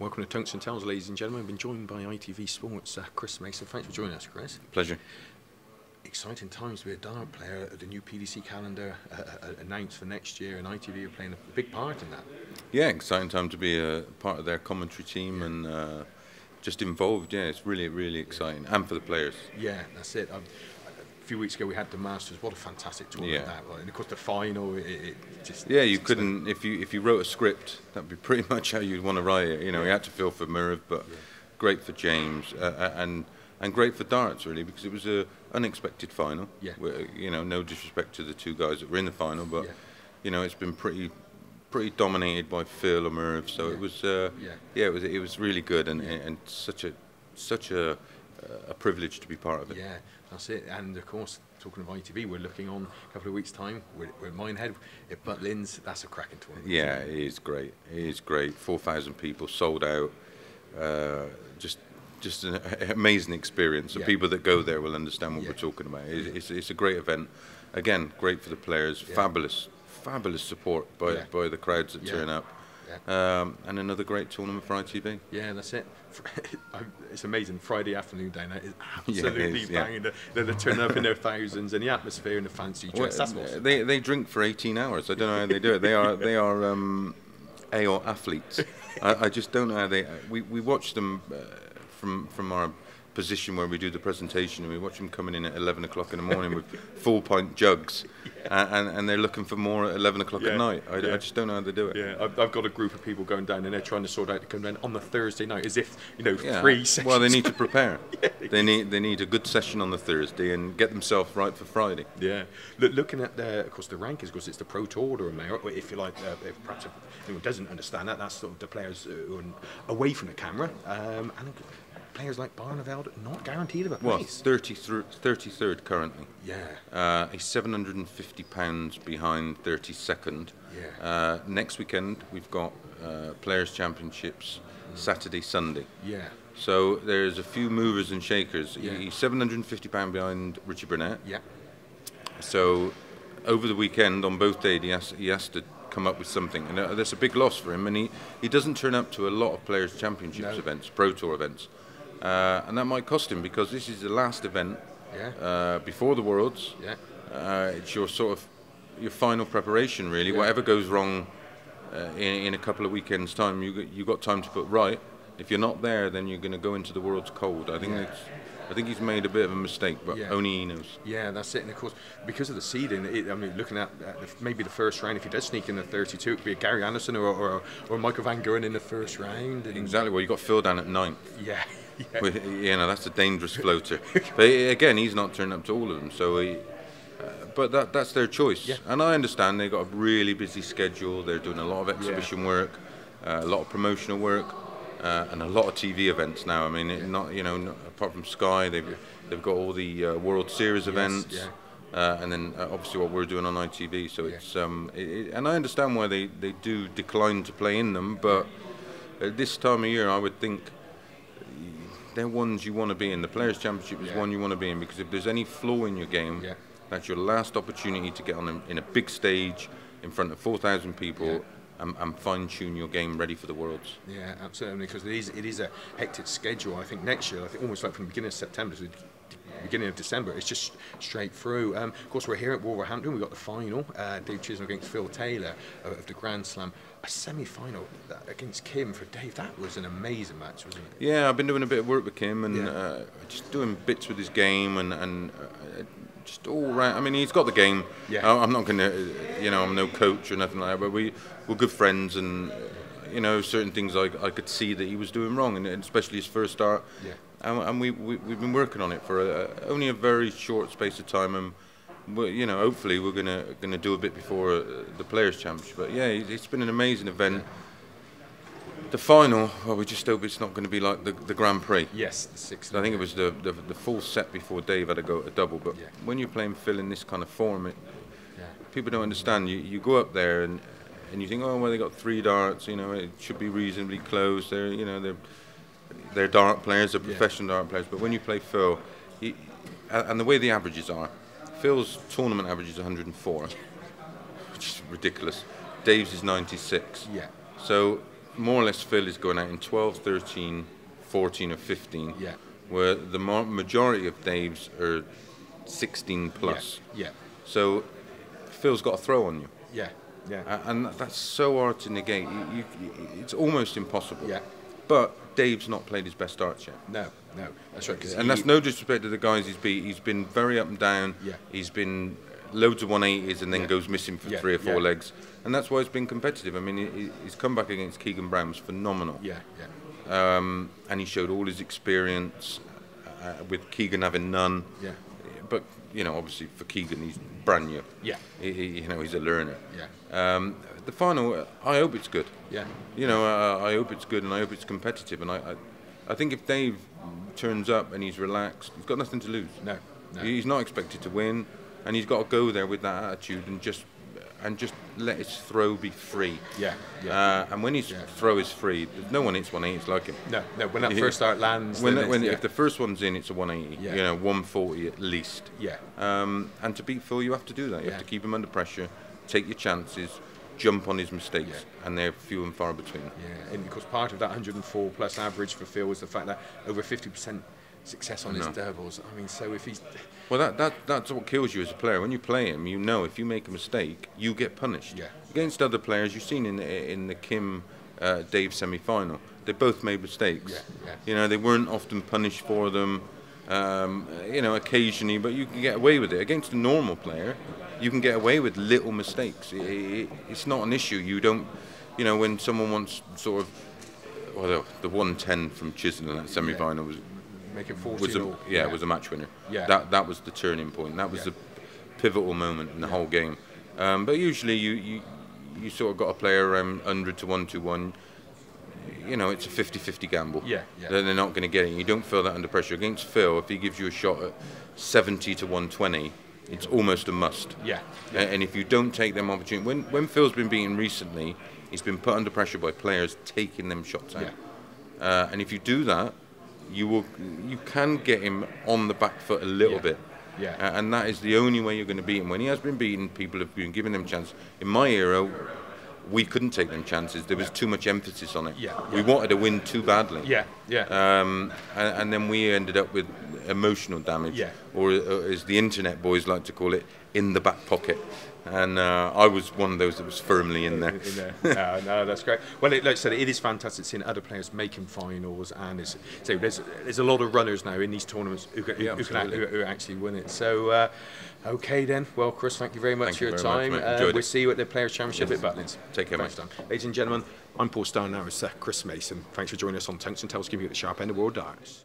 Welcome to TungstenTales, ladies and gentlemen. I've been joined by ITV Sports Chris Mason. Thanks for joining us, Chris. Pleasure. Exciting times to be a dart player. The new PDC calendar announced for next year, and ITV are playing a big part in that. Yeah, exciting time to be a part of their commentary team and just involved. Yeah, it's really, really exciting, and for the players. Yeah, that's it. A few weeks ago we had the Masters. What a fantastic tournament that was! And of course the final, it just you couldn't if you wrote a script, that'd be pretty much how you'd want to write it. You know, you had to feel for Merv, but great for James and great for darts really, because it was a unexpected final. Yeah. Where, you know, no disrespect to the two guys that were in the final, but you know, it's been pretty dominated by Phil or Merv. So it was it was really good and such a privilege to be part of it. Yeah, that's it. And of course, talking of ITV, we're looking on a couple of weeks' time. We're at Minehead at Butlin's. That's a cracking tournament. Yeah, it is great. It is great. 4,000 people sold out. Just an amazing experience. The people that go there will understand what we're talking about. It's a great event. Again, great for the players. Fabulous support by the crowds that turn up. And another great tournament for ITV. Yeah, that's it. It's amazing. Friday afternoon down there is absolutely banging. They're turning up in their thousands, and the atmosphere and the fancy dress. That's awesome. They drink for 18 hours. I don't know how they do it. They are AO athletes. I just don't know how they. We watch them from our position where we do the presentation, and we watch them coming in at 11 o'clock in the morning with full pint jugs, and they're looking for more at 11 o'clock at night. I just don't know how they do it. Yeah, I've got a group of people going down, and they're trying to sort out to come down on the Thursday night, as if, you know, 3 sessions. Well, they need to prepare. They need a good session on the Thursday and get themselves right for Friday. Yeah. Looking at of course the rankings, because it's the Pro Tour or Mayor, if you like, if perhaps anyone doesn't understand that, that's sort of the players who are away from the camera, and players like Barneveld not guaranteed of a place. Well, 33rd currently. Yeah. He's £750 behind 32nd. Yeah. Next weekend we've got Players Championships Saturday, Sunday. Yeah. So there's a few movers and shakers. Yeah. He's £750 behind Richie Burnett. Yeah. So over the weekend on both days he has to come up with something, and that's a big loss for him. And he doesn't turn up to a lot of Players Championships events, Pro Tour events. And that might cost him, because this is the last event before the Worlds. Yeah. It's your sort of your final preparation, really. Yeah. Whatever goes wrong in a couple of weekends' time, you got time to put right. If you're not there, then you're going to go into the Worlds cold. I think he's made a bit of a mistake, but only he knows. Yeah, that's it. And of course, because of the seeding, I mean, looking at maybe the first round, if he does sneak in the 32, it could be a Gary Anderson or Michael Van Gogh in the first round. Exactly. Well, you got Phil down at 9th. Yeah. You know, that's a dangerous floater. But again, he's not turned up to all of them, so but that's their choice. Yeah. And I understand they've got a really busy schedule. They're doing a lot of exhibition work, a lot of promotional work, and a lot of TV events now. I mean, not apart from Sky, they've got all the World Series events, and then obviously what we're doing on ITV. So it's and I understand why they do decline to play in them, but at this time of year, I would think they're ones you want to be in. The Players' Championship is one you want to be in, because if there's any flaw in your game, that's your last opportunity to get on in a big stage in front of 4,000 people and fine-tune your game ready for the Worlds. Yeah, absolutely, because it is a hectic schedule. I think next year, I think almost like from the beginning of September to the beginning of December, it's just straight through. Of course, we're here at Wolverhampton. We've got the final, Dave Chisholm against Phil Taylor of the Grand Slam. A semi-final against Kim for Dave. That was an amazing match, wasn't it? Yeah, I've been doing a bit of work with Kim and just doing bits with his game and just all right. I mean, he's got the game. Yeah. I'm not going to, I'm no coach or nothing like that, but we're good friends, and certain things I could see that he was doing wrong, and especially his first start. Yeah. And we've been working on it for only a very short space of time, and hopefully we're gonna do a bit before the Players' Championship. But yeah, it's been an amazing event. Yeah. The final, well, we just hope it's not going to be like the Grand Prix. Yes, the 6th. I think it was the full set before Dave had to go at a double. But when you're playing Phil in this kind of form, people don't understand. You go up there and you think, oh well, they got 3 darts. It should be reasonably close. They're dart players, they're professional dart players. But when you play Phil, and the way the averages are, Phil's tournament average is 104, which is ridiculous. Dave's is 96. Yeah. So more or less Phil is going out in 12, 13, 14 or 15, Yeah. where the majority of Dave's are 16 plus. Yeah. So Phil's got a throw on you. Yeah. Yeah. And that's so hard to negate. It's almost impossible. Yeah. But Dave's not played his best darts yet. No, that's right. And that's no disrespect to the guys he's beat. He's been very up and down. Yeah. He's been loads of 180s and then Yeah. goes missing for Yeah. 3 or 4 Yeah. legs. And that's why it's been competitive. I mean, his comeback against Keegan Brown was phenomenal. Yeah. And he showed all his experience with Keegan having none. Yeah. But, obviously for Keegan, he's brand new. Yeah. He's a learner. Yeah. The final, I hope it's good. Yeah. I hope it's good and I hope it's competitive. And I think if Dave turns up and he's relaxed, he's got nothing to lose. No. He's not expected to win, and he's got to go there with that attitude and just let his throw be free. Yeah. And when his throw is free, no one hits 180s like him. No. When that first start lands, If the first one's in, it's a 180. Yeah. 140 at least. Yeah. And to beat Phil, you have to do that. You have to keep him under pressure, take your chances, jump on his mistakes, and they're few and far between. Yeah, and because part of that 104 plus average for Phil was the fact that over 50% success on his doubles. I mean, so if he's... Well, that's what kills you as a player. When you play him, if you make a mistake, you get punished. Yeah. Against other players, you've seen in the Kim Dave semi-final, they both made mistakes. Yeah. They weren't often punished for them. Occasionally, but you can get away with it. Against a normal player, you can get away with little mistakes. It's not an issue. You don't, when someone wants sort of, the 110 from Chisholm in that semi-final was make it 14-all. It was a match winner. Yeah. That was the turning point. That was the pivotal moment in the whole game. But usually you sort of got a player around 100 to 121. It's a 50-50 gamble. Yeah. Then they're not going to get it. You don't feel that under pressure. Against Phil, if he gives you a shot at 70 to 120, it's almost a must. Yeah. And if you don't take them opportunities, when Phil's been beaten recently, he's been put under pressure by players taking them shots out. Yeah. And if you do that, you can get him on the back foot a little bit. Yeah. And that is the only way you're going to beat him. When he has been beaten, people have been giving him chances. In my era, we couldn't take them chances. There was too much emphasis on it. We wanted to win too badly. And then we ended up with emotional damage, or as the internet boys like to call it, in the back pocket. And I was one of those that was firmly in there. No, that's great. Well, like I said, it is fantastic seeing other players making finals, and there's a lot of runners now in these tournaments who actually win it. So, okay then. Well, Chris, thank you very much for your time. We'll see you at the Players' Championship at Butlin. Take care, mate. Ladies and gentlemen, I'm Paul Starr, now with Chris Mason. Thanks for joining us on TungstenTales, giving you the sharp end of world darts.